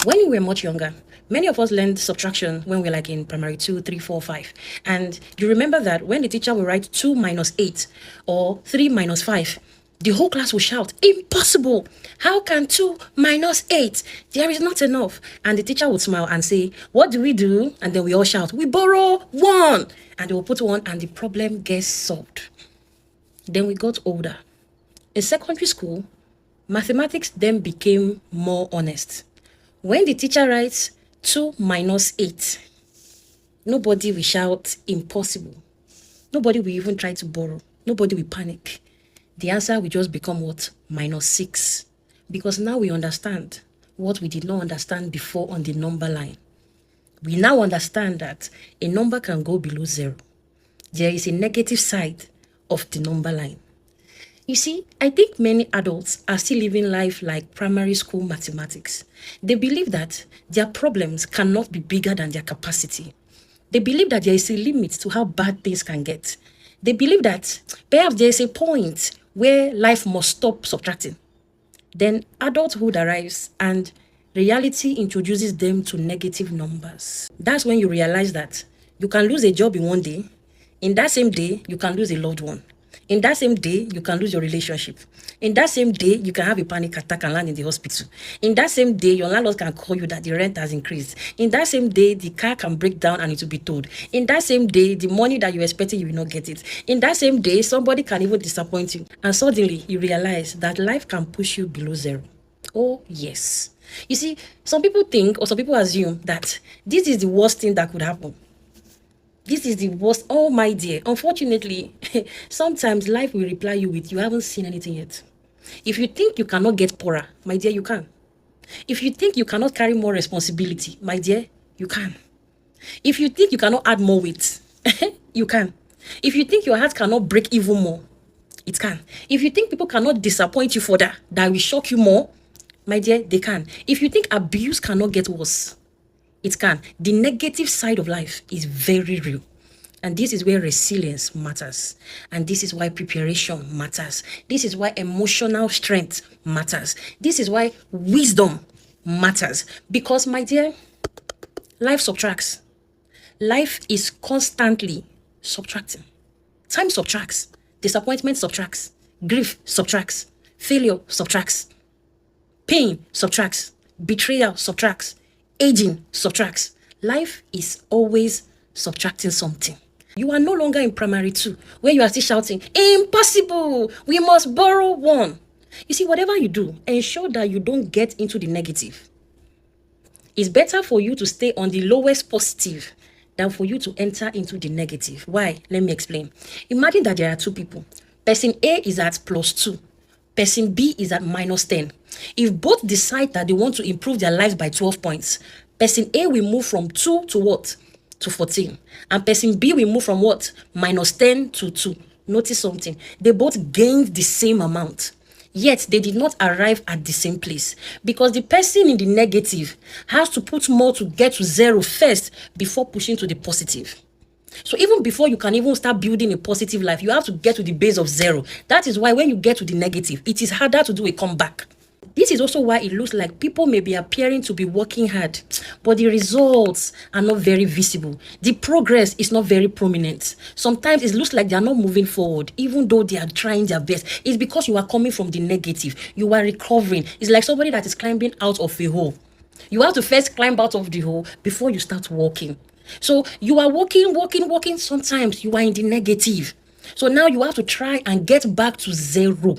When we were much younger, many of us learned subtraction when we were like in primary 2, 3, 4, 5. And you remember that when the teacher will write 2 minus 8 or 3 minus 5, the whole class will shout, "Impossible! How can 2 minus 8? There is not enough." And the teacher would smile and say, "What do we do?" And then we all shout, "We borrow 1." And they will put 1 and the problem gets solved. Then we got older. In secondary school, mathematics then became more honest. When the teacher writes 2 minus 8, nobody will shout "impossible." Nobody will even try to borrow. Nobody will panic. The answer will just become what? -6. Because now we understand what we did not understand before on the number line. We now understand that a number can go below 0. There is a negative side of the number line. You see, I think many adults are still living life like primary school mathematics. They believe that their problems cannot be bigger than their capacity. They believe that there is a limit to how bad things can get. They believe that perhaps there is a point where life must stop subtracting. Then adulthood arrives and reality introduces them to negative numbers. That's when you realize that you can lose a job in one day. In that same day, you can lose a loved one. In that same day, you can lose your relationship. In that same day, you can have a panic attack and land in the hospital. In that same day, your landlord can call you that the rent has increased. In that same day, the car can break down and it will be towed. In that same day, the money that you're expecting, you will not get it. In that same day, somebody can even disappoint you. And suddenly, you realize that life can push you below 0. Oh, yes. You see, some people think or some people assume that this is the worst thing that could happen. This is the worst. Oh, my dear. Unfortunately, sometimes life will reply you with, "You haven't seen anything yet." If you think you cannot get poorer, my dear, you can. If you think you cannot carry more responsibility, my dear, you can. If you think you cannot add more weight, you can. If you think your heart cannot break even more, it can. If you think people cannot disappoint you further, that will shock you more, my dear, they can. If you think abuse cannot get worse, it can. The negative side of life is very real. And this is where resilience matters. And this is why preparation matters. This is why emotional strength matters. This is why wisdom matters. Because, my dear, life subtracts. Life is constantly subtracting. Time subtracts. Disappointment subtracts. Grief subtracts. Failure subtracts. Pain subtracts. Betrayal subtracts. Aging subtracts. Life is always subtracting something. You are no longer in primary 2 where you are still shouting, "Impossible! We must borrow 1." You see, whatever you do, ensure that you don't get into the negative. It's better for you to stay on the lowest positive than for you to enter into the negative. Why? Let me explain. Imagine that there are 2 people. Person A is at +2. Person B is at -10. If both decide that they want to improve their lives by 12 points, person A will move from 2 to what? To 14. And person B will move from what? -10 to 2. Notice something. They both gained the same amount. Yet they did not arrive at the same place because the person in the negative has to put more to get to 0 first before pushing to the positive. So even before you can even start building a positive life, you have to get to the base of 0. That is why when you get to the negative, it is harder to do a comeback. This is also why it looks like people may be appearing to be working hard, but the results are not very visible. The progress is not very prominent. Sometimes it looks like they are not moving forward, even though they are trying their best. It's because you are coming from the negative. You are recovering. It's like somebody that is climbing out of a hole. You have to first climb out of the hole before you start walking. So you are walking. Sometimes you are in the negative. So now you have to try and get back to 0.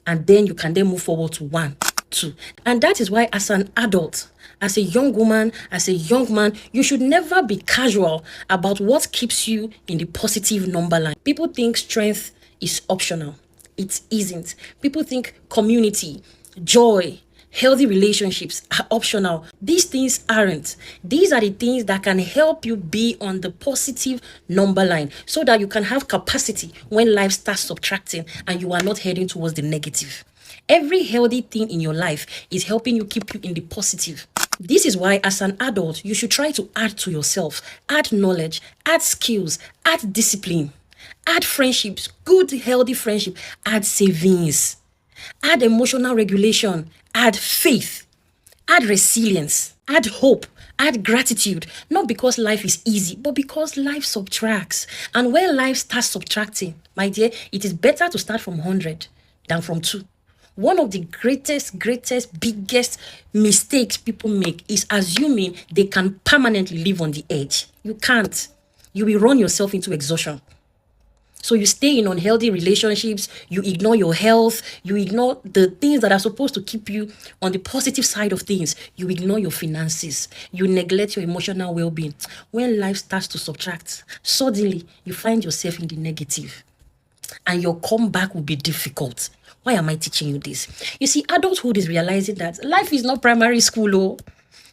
And then you can then move forward to 1, 2. And that is why as an adult, as a young woman, as a young man, you should never be casual about what keeps you in the positive number line. People think strength is optional. It isn't. People think community, joy, healthy relationships are optional. These things aren't. These are the things that can help you be on the positive number line so that you can have capacity when life starts subtracting and you are not heading towards the negative. Every healthy thing in your life is helping you keep you in the positive. This is why as an adult, you should try to add to yourself, add knowledge, add skills, add discipline, add friendships, good healthy friendship, add savings, add emotional regulation, add faith, Add resilience, add hope, add gratitude, not because life is easy, but because life subtracts. And when life starts subtracting, my dear, it is better to start from 100 than from 2. One of the greatest, biggest mistakes people make is assuming they can permanently live on the edge. You can't. You will run yourself into exhaustion. So you stay in unhealthy relationships, you ignore your health, you ignore the things that are supposed to keep you on the positive side of things. You ignore your finances, you neglect your emotional well-being. When life starts to subtract, suddenly you find yourself in the negative and your comeback will be difficult. Why am I teaching you this? You see, adulthood is realizing that life is not primary school. Oh.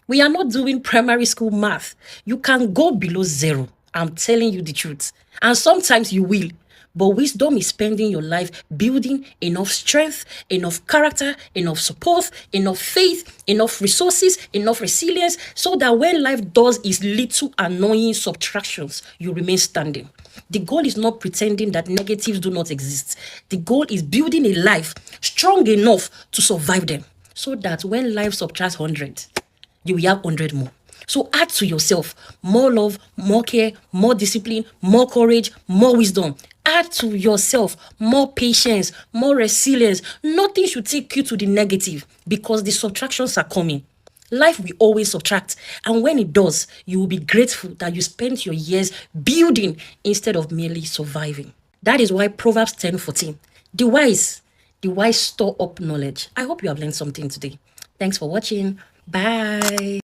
We are not doing primary school math. You can go below 0. I'm telling you the truth. And sometimes you will. But wisdom is spending your life building enough strength, enough character, enough support, enough faith, enough resources, enough resilience, so that when life does its little annoying subtractions, you remain standing. The goal is not pretending that negatives do not exist. The goal is building a life strong enough to survive them, so that when life subtracts 100, you will have 100 more. So add to yourself more love, more care, more discipline, more courage, more wisdom. Add to yourself more patience, more resilience. Nothing should take you to the negative because the subtractions are coming. Life will always subtract. And when it does, you will be grateful that you spent your years building instead of merely surviving. That is why Proverbs 10:14, the wise store up knowledge. I hope you have learned something today. Thanks for watching. Bye.